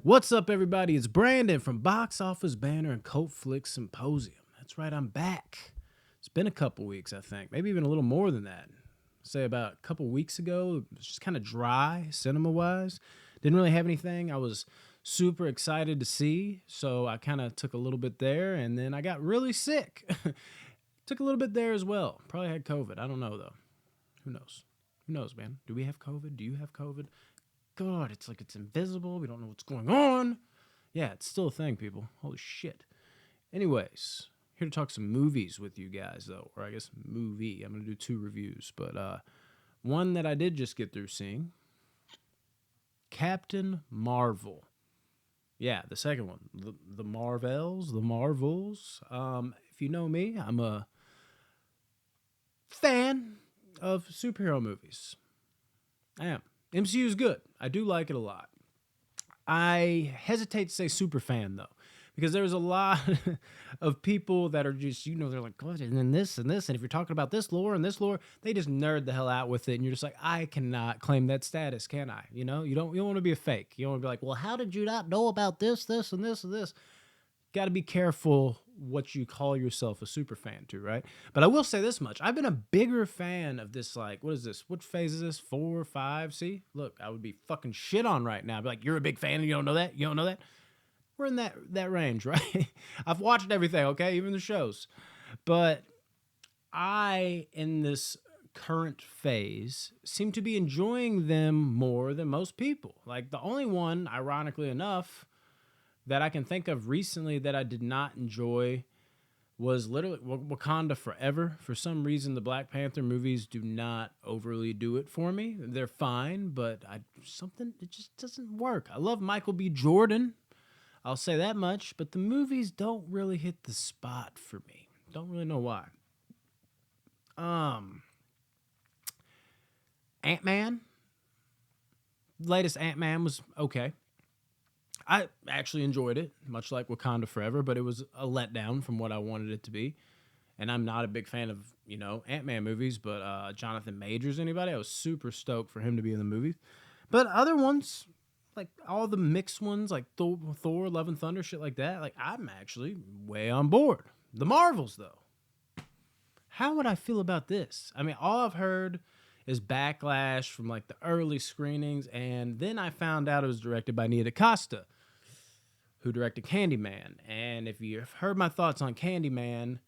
What's up, everybody? It's Brandon from Box Office Banner and Cult Flick Symposium. That's right, I'm back. It's been a couple weeks, I think, maybe even a little more than that. Say about a couple weeks ago, it was just kind of dry cinema wise. Didn't really have anything I was super excited to see, so I kind of took a little bit there, and then I got really sick. Took a little bit there as well. Probably had COVID. I don't know though. Who knows? Who knows, man? Do we have COVID? Do you have COVID? God, it's like it's invisible. We don't know what's going on. Yeah, it's still a thing, people. Holy shit. Anyways, here to talk some movies with you guys, though, or I guess movie. I'm gonna do two reviews, but one that I did just get through seeing, Captain Marvel. Yeah, the second one, the Marvels, the Marvels. If you know me, I'm a fan of superhero movies. I am. MCU is good. I do like it a lot. I hesitate to say super fan though, because there's a lot of people that are just, they're like, what, and then this and this. And if you're talking about this lore and this lore, they just nerd the hell out with it. And you're just like, I cannot claim that status, can I? You don't want to be a fake. You don't want to be like, well, how did you not know about this, this, and this, and this? Got to be careful what you call yourself a super fan to, right? But I will say this much. I've been a bigger fan of this, like, what is this? What phase is this? 4, 5? See? Look, I would be fucking shit on right now. I'd be like, you're a big fan and you don't know that? You don't know that? We're in that range, right? I've watched everything, okay? Even the shows. But I, in this current phase, seem to be enjoying them more than most people. Like, the only one, ironically enough, that I can think of recently that I did not enjoy was literally Wakanda Forever. For some reason, the Black Panther movies do not overly do it for me. They're fine, but it just doesn't work. I love Michael B. Jordan. I'll say that much, but the movies don't really hit the spot for me. Don't really know why. Ant-Man. Latest Ant-Man was okay. I actually enjoyed it, much like Wakanda Forever, but it was a letdown from what I wanted it to be. And I'm not a big fan of, Ant-Man movies, but Jonathan Majors, anybody? I was super stoked for him to be in the movies. But other ones, like all the mixed ones, like Thor, Love and Thunder, shit like that, like I'm actually way on board. The Marvels, though. How would I feel about this? I mean, all I've heard is backlash from like the early screenings, and then I found out it was directed by Nia DaCosta, who directed Candyman. And if you've heard my thoughts on Candyman,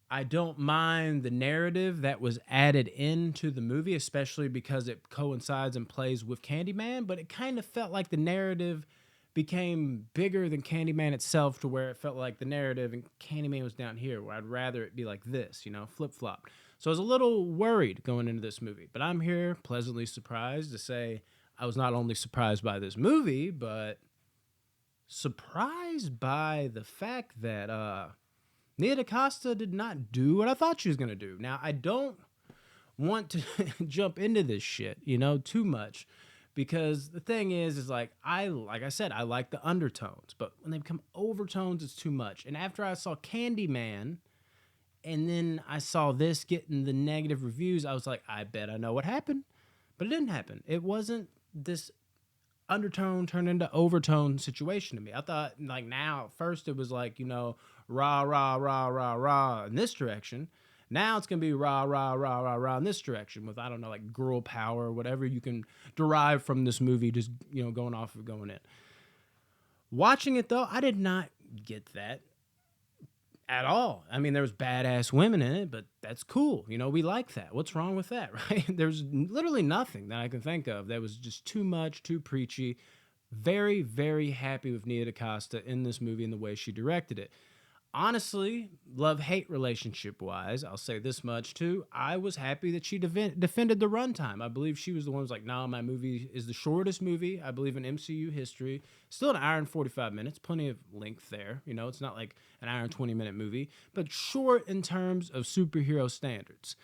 I don't mind the narrative that was added into the movie, especially because it coincides and plays with Candyman, but it kind of felt like the narrative became bigger than Candyman itself, to where it felt like the narrative and Candyman was down here, where I'd rather it be like this, flip-flop. So I was a little worried going into this movie, but I'm here pleasantly surprised to say I was not only surprised by this movie, but surprised by the fact that Nia DaCosta did not do what I thought she was going to do. Now, I don't want to jump into this shit, too much, because the thing is like I said, I like the undertones, but when they become overtones, it's too much. And after I saw Candyman, and then I saw this getting the negative reviews, I was like, I bet I know what happened. But it didn't happen. It wasn't this undertone turned into overtone situation to me. I thought, like, now at first it was like, rah rah rah rah rah in this direction. Now it's gonna be rah rah rah rah rah in this direction, with, I don't know, like girl power, whatever you can derive from this movie, just going off of going in. Watching it though, I did not get that at all. I mean, there was badass women in it, but that's cool. We like that. What's wrong with that, right? There's literally nothing that I can think of that was just too much, too preachy. Very, very happy with Nia DaCosta in this movie and the way she directed it. Honestly, love-hate relationship-wise, I'll say this much too. I was happy that she defended the runtime. I believe she was the one who's like, nah, my movie is the shortest movie, I believe, in MCU history. Still an hour and 45 minutes, plenty of length there. It's not like an hour and 20-minute movie, but short in terms of superhero standards.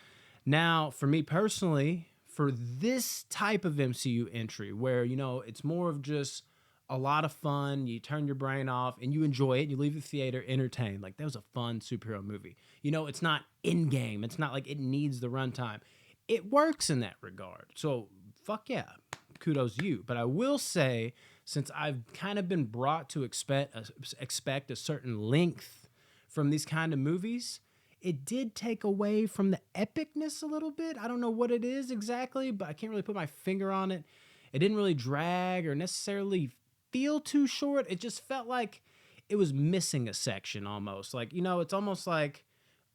Now, for me personally, for this type of MCU entry, where, it's more of just a lot of fun, you turn your brain off and you enjoy it, you leave the theater entertained. Like, that was a fun superhero movie. It's not in game. It's not like it needs the runtime. It works in that regard. So fuck yeah, kudos to you. But I will say since I've kind of been brought to expect a certain length from these kind of movies, it did take away from the epicness a little bit. I don't know what it is exactly, but I can't really put my finger on it. It didn't really drag or necessarily feel too short. It just felt like it was missing a section almost. Like, it's almost like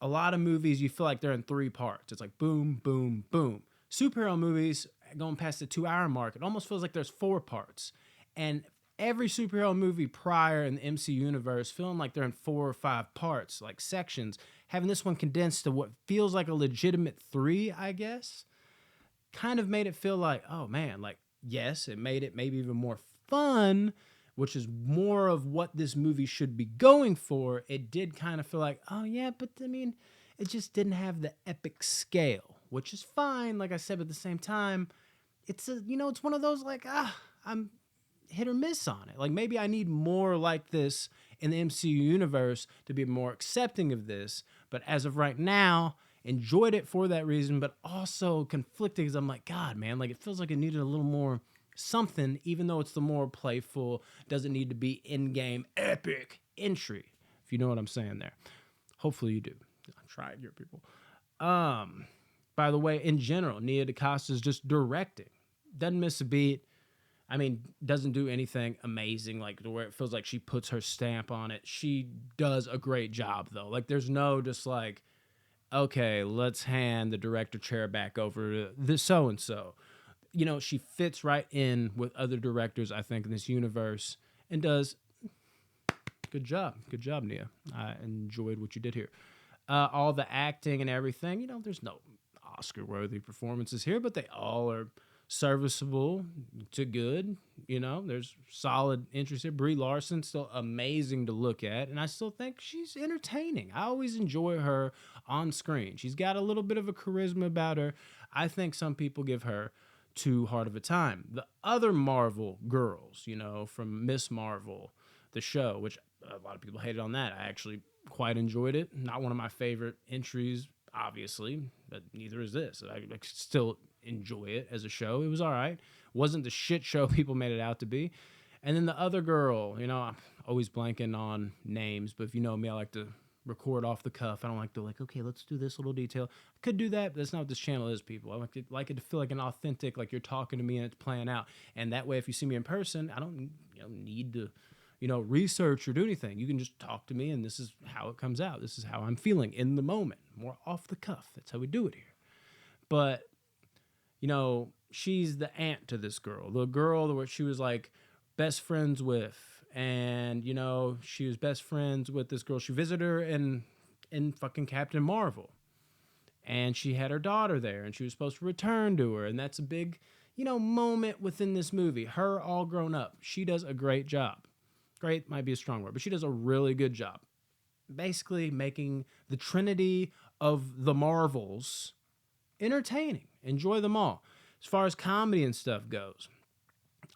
a lot of movies, you feel like they're in three parts. It's like boom, boom, boom. Superhero movies, going past the 2 hour mark, it almost feels like there's four parts. And every superhero movie prior in the MCU universe feeling like they're in 4 or 5 parts, like sections. Having this one condensed to what feels like a legitimate 3, I guess, kind of made it feel like, oh man, like, yes, it made it maybe even more fun, which is more of what this movie should be going for. It did kind of feel like, oh yeah, but I mean, it just didn't have the epic scale, which is fine. Like I said, but at the same time, it's one of those like, I'm hit or miss on it. Like maybe I need more like this in the MCU universe to be more accepting of this. But as of right now, enjoyed it for that reason, but also conflicted because I'm like, God, man, like it feels like it needed a little more something, even though it's the more playful, doesn't need to be in-game epic entry, if you know what I'm saying there. Hopefully you do. Try it here, people. By the way, in general, Nia DaCosta's just directing. Doesn't miss a beat. I mean, doesn't do anything amazing, like where it feels like she puts her stamp on it. She does a great job, though. Like, there's no just like, okay, let's hand the director chair back over to this so-and-so. She fits right in with other directors, I think, in this universe and does good job. Good job, Nia. I enjoyed what you did here. All the acting and everything, there's no Oscar-worthy performances here, but they all are serviceable to good. There's solid interest here. Brie Larson, still amazing to look at, and I still think she's entertaining. I always enjoy her on screen. She's got a little bit of a charisma about her. I think some people give her too hard of a time. The other Marvel girls, from Miss Marvel, the show, which a lot of people hated on that. I actually quite enjoyed it. Not one of my favorite entries, obviously, but neither is this. I still enjoy it as a show. It was all right. Wasn't the shit show people made it out to be. And then the other girl, I'm always blanking on names, but if you know me, I like to record off the cuff. I don't like to okay, let's do this little detail. I could do that, but that's not what this channel is, people. I like it to feel like an authentic, like you're talking to me and it's playing out. And that way, if you see me in person, I don't need to research or do anything. You can just talk to me and this is how it comes out. This is how I'm feeling in the moment. More off the cuff. That's how we do it here. But, she's the aunt to this girl. The girl where she was like best friends with. And, she was best friends with this girl. She visited her in fucking Captain Marvel. And she had her daughter there and she was supposed to return to her. And that's a big, moment within this movie. Her all grown up. She does a great job. Great might be a strong word, but she does a really good job. Basically making the trinity of the Marvels entertaining. Enjoy them all. As far as comedy and stuff goes,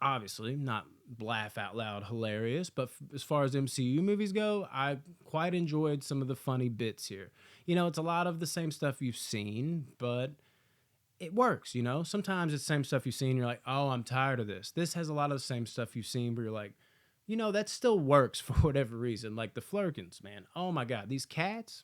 obviously not laugh out loud hilarious, but as far as MCU movies go, I quite enjoyed some of the funny bits here. It's a lot of the same stuff you've seen, but it works, Sometimes it's the same stuff you've seen, you're like, oh, I'm tired of this. This has a lot of the same stuff you've seen, but you're like, that still works for whatever reason. Like the Flurkins, man. Oh my God, these cats,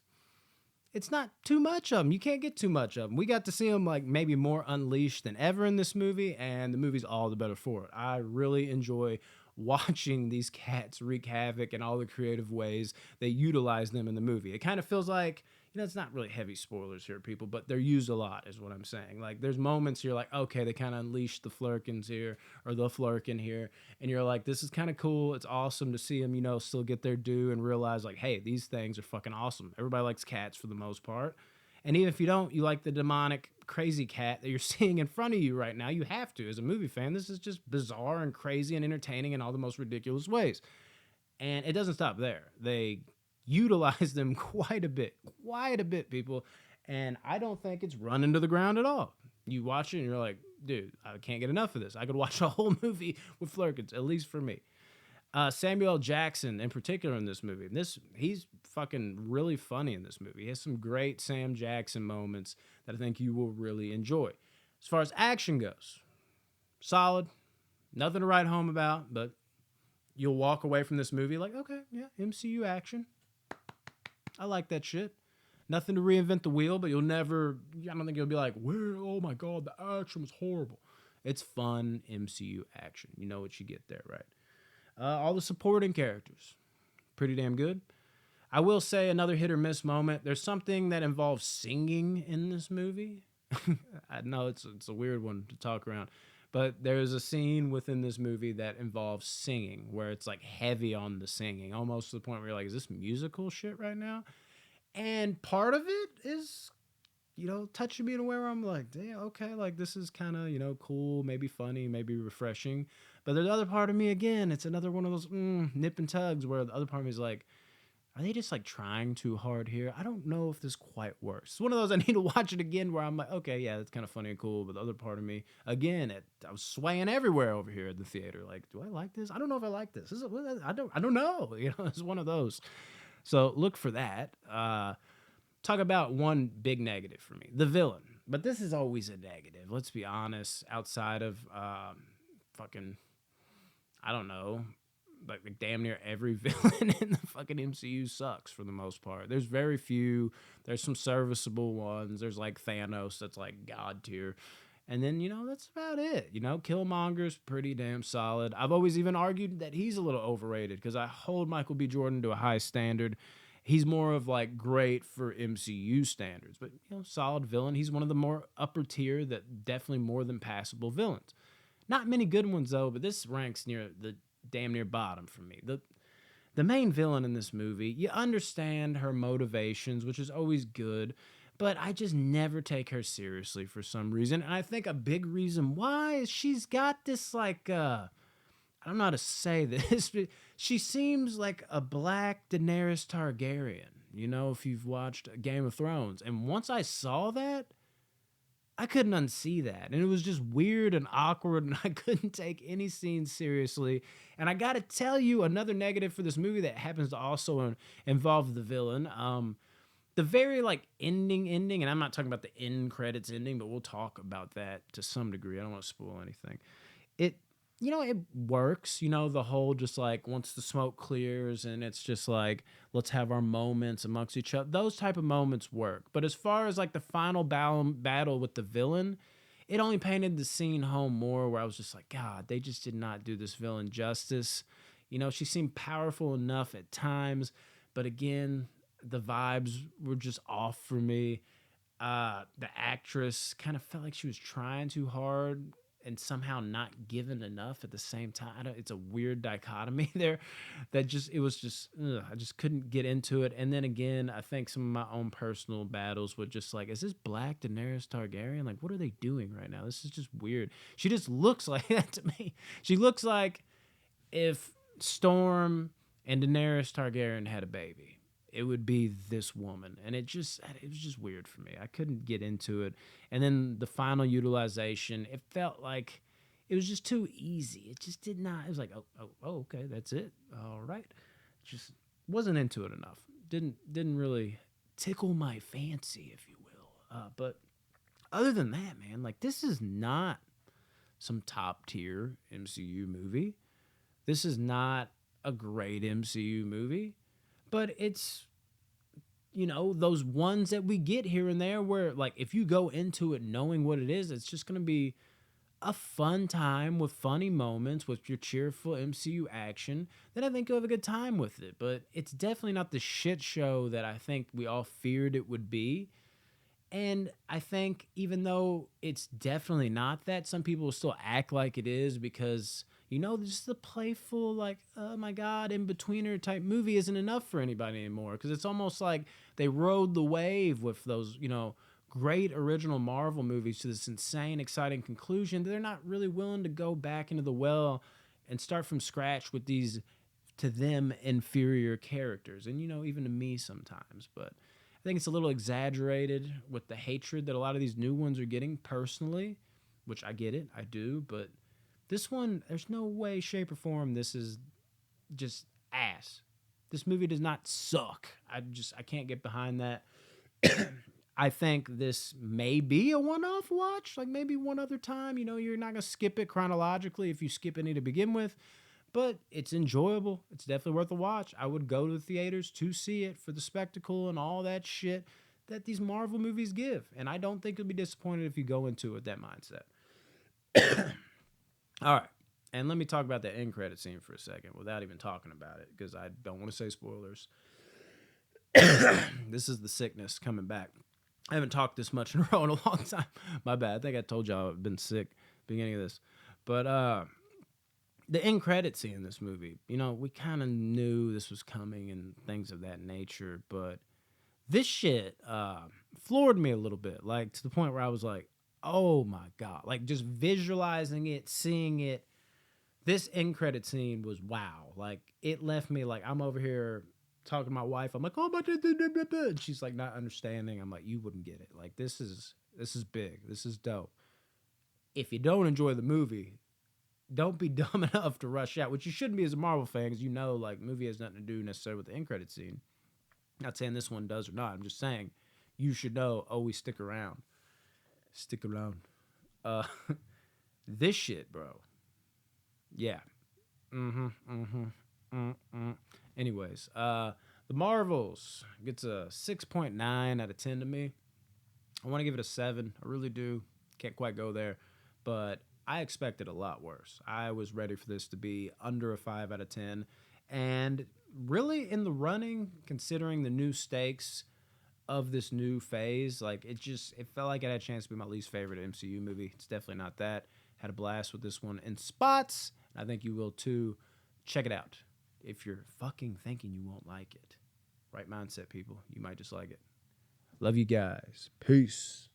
it's not too much of them. You can't get too much of them. We got to see them like maybe more unleashed than ever in this movie, and the movie's all the better for it. I really enjoy watching these cats wreak havoc in all the creative ways they utilize them in the movie. It kind of feels like, it's not really heavy spoilers here, people, but they're used a lot is what I'm saying. Like there's moments you're like, okay, they kind of unleashed the Flurkins here or the Flurkin here. And you're like, this is kind of cool. It's awesome to see them, still get their due and realize like, hey, these things are fucking awesome. Everybody likes cats for the most part. And even if you don't, you like the demonic crazy cat that you're seeing in front of you right now, you have to. As a movie fan, this is just bizarre and crazy and entertaining in all the most ridiculous ways. And it doesn't stop there. They utilize them quite a bit, people. And I don't think it's run into the ground at all. You watch it and you're like, dude, I can't get enough of this. I could watch a whole movie with Flurkins, at least for me. Samuel L. Jackson in particular in this movie. He's fucking really funny in this movie. He has some great Sam Jackson moments that I think you will really enjoy. As far as action goes, solid. Nothing to write home about, but you'll walk away from this movie like, okay, yeah, MCU action. I like that shit. Nothing to reinvent the wheel, but you'll never, I don't think you'll be like, where, oh my God, the action was horrible. It's fun MCU action. You know what you get there, right? All the supporting characters, pretty damn good. I will say another hit or miss moment. There's something that involves singing in this movie. I know it's a weird one to talk around, but there's a scene within this movie that involves singing where it's like heavy on the singing, almost to the point where you're like, is this musical shit right now? And part of it is, touching me in a way where I'm like, damn, okay, like this is kind of, cool, maybe funny, maybe refreshing. But there's the other part of me, again, it's another one of those nip and tugs where the other part of me is like, are they just like trying too hard here? I don't know if this quite works. It's one of those I need to watch it again where I'm like, okay, yeah, that's kind of funny and cool. But the other part of me, again, I was swaying everywhere over here at the theater. Like, do I like this? I don't know if I like this. I don't know. It's one of those. So look for that. Talk about one big negative for me, the villain. But this is always a negative. Let's be honest. Outside of fucking, I don't know, like damn near every villain in the fucking MCU sucks for the most part. There's very few. There's some serviceable ones. There's like Thanos that's like god tier. And then, that's about it. Killmonger's pretty damn solid. I've always even argued that he's a little overrated because I hold Michael B. Jordan to a high standard. He's more of like great for MCU standards, but solid villain. He's one of the more upper tier, that definitely more than passable villains. Not many good ones though, but this ranks near the damn near bottom for me. The main villain in this movie, you understand her motivations, which is always good, but I just never take her seriously for some reason. And I think a big reason why is she's got this like I don't know how to say this, but she seems like a black Daenerys Targaryen, if you've watched Game of Thrones. And once I saw that, I couldn't unsee that. And it was just weird and awkward, and I couldn't take any scene seriously. And I got to tell you, another negative for this movie that happens to also involve the villain. The very like ending, and I'm not talking about the end credits ending, but we'll talk about that to some degree. I don't want to spoil anything. It works, the whole just like once the smoke clears and it's just like, let's have our moments amongst each other. Those type of moments work. But as far as like the final battle with the villain, it only painted the scene home more where I was just like, God, they just did not do this villain justice. She seemed powerful enough at times, but again, the vibes were just off for me. The actress kind of felt like she was trying too hard and somehow not given enough at the same time. It's a weird dichotomy there that it was just, I just couldn't get into it. And then again, I think some of my own personal battles with just like, is this black Daenerys Targaryen? Like, what are they doing right now? This is just weird. She just looks like that to me. She looks like if Storm and Daenerys Targaryen had a baby, it would be this woman. And it was just weird for me. I couldn't get into it. And then the final utilization, it felt like it was just too easy. It just did not. It was like, oh, okay, that's it. All right. Just wasn't into it enough. Didn't really tickle my fancy, if you will. But other than that, man, like this is not some top tier MCU movie. This is not a great MCU movie. But it's, those ones that we get here and there where, like, if you go into it knowing what it is, it's just going to be a fun time with funny moments, with your cheerful MCU action. Then I think you'll have a good time with it. But it's definitely not the shit show that I think we all feared it would be. And I think even though it's definitely not that, some people will still act like it is because, just the playful, like, oh my God, in-betweener type movie isn't enough for anybody anymore. Because it's almost like they rode the wave with those, great original Marvel movies to this insane, exciting conclusion. They're not really willing to go back into the well and start from scratch with these, to them, inferior characters. And, even to me sometimes. But I think it's a little exaggerated with the hatred that a lot of these new ones are getting personally, which I get it, I do, but this one, there's no way, shape, or form this is just ass. This movie does not suck. I can't get behind that. I think this may be a one-off watch, like maybe one other time. You're not going to skip it chronologically if you skip any to begin with. but it's enjoyable. It's definitely worth a watch. I would go to the theaters to see it for the spectacle and all that shit that these Marvel movies give. And I don't think you'll be disappointed if you go into it with that mindset. All right. And let me talk about the end credit scene for a second without even talking about it because I don't want to say spoilers. This is the sickness coming back. I haven't talked this much in a row in a long time. My bad. I think I told y'all I've been sick beginning of this. But the end credit scene in this movie, you know, we kind of knew this was coming and things of that nature, but this shit floored me a little bit, like to the point where I was like, oh my God, like just visualizing it, seeing it. This end credit scene was wow. Like it left me like I'm over here talking to my wife. I'm like, oh my, and she's like not understanding. I'm like, you wouldn't get it. Like this is big. This is dope. If you don't enjoy the movie, don't be dumb enough to rush out, which you shouldn't be as a Marvel fan, because you know, like, movie has nothing to do necessarily with the end credit scene. Not saying this one does or not. I'm just saying you should know. Oh, we stick around. Stick around. Uh, this shit, bro. Yeah. Mm-hmm. Mm-hmm. Mm-hmm. Anyways, the Marvels gets a 6.9 out of 10 to me. I want to give it a 7. I really do. Can't quite go there, but I expected a lot worse. I was ready for this to be under a 5 out of 10, and really in the running, considering the new stakes of this new phase. Like it felt like it had a chance to be my least favorite MCU movie. It's definitely not that. Had a blast with this one in spots. I think you will too. Check it out. If you're fucking thinking you won't like it, right mindset, people. You might just like it. Love you guys. Peace.